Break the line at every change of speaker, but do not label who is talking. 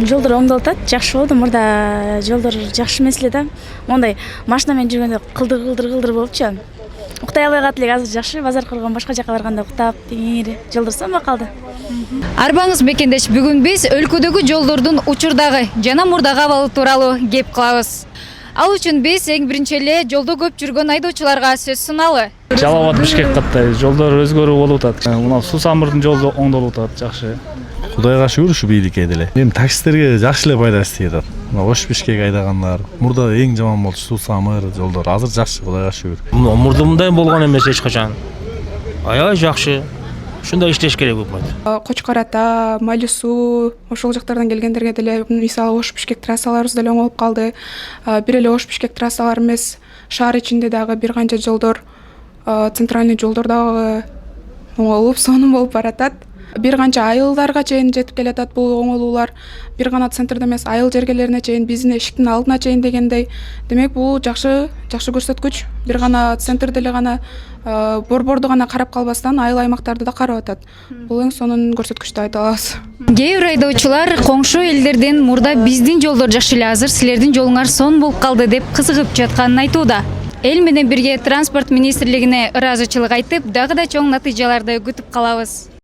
Жолдор оңдолуп атат, жакшы болду. Мурда жолдор жакшы эмес эле да. Мондай машина менен жүргөндө кылдыр болупчу. Уктай албай калат элек, азыр жакшы. Базар коргон башка жака барганда уктап, теңири жолдор сонбой калды.
Арбаңыз мекендеш, бүгүн биз өлкөдөгү жолдордун учурдагы жана мурдагы абалы тууралуу кеп кылабыз. Ал үчүн биз эң биринчи эле жолдо көп жүргөн айдоочуларга сөз суналалы.
Жалал Абад Бишкек каттай жолдор өзгөрүү болуп атат. Мына Суу Самырдын жолу оңдолуп атат, жакшы.
Кудайга шүгүр ушу бийликке деле. Эми таксисттерге жакшы эле пайдасы тиет атат. Мына Ош Бишкек айдагандар. Мурда эң жаман болчу Суу Самыр жолдор. Азыр жакшы, Кудайга шүгүр.
Мурда мындай болгон эмес эч качан. Аябай жакшы. Ушундай иштеш керек өкмөт.
Кочкор Ата, Мали Суу, ошол жактардан келгендерге деле мисалы Ош Бишкек трассаларыбыз деле оңолуп калды. Бир эле Ош Бишкек трассалар эмес, шаар ичинде дагы бир канча жолдор, центральный жолдор дагы оңолуп, сонун болуп баратат. Бир канча айылдарга чейин жетип келатат бул оңолуулар. Бир гана центрде эмес, айыл жергелерине чейин, биздин эшиктин алдына чейин дегендей. Демек бул жакшы көрсөткүч. Бир гана центрде эле гана борборду гана карап калбастан айыл аймактарды да карап атат. Бул эң сонун көрсөткүч деп айта алабыз.
Кээ бир айдоочулар коңшу элдерден мурда биздин жолдор жакшы эле, азыр силердин жолуңар сонун болуп калды деп кызыгып жатканын айтууда. Эл менен бирге транспорт министрлигине ыраазычылык айтып, дагы да чоң натыйжаларды күтүп калабыз.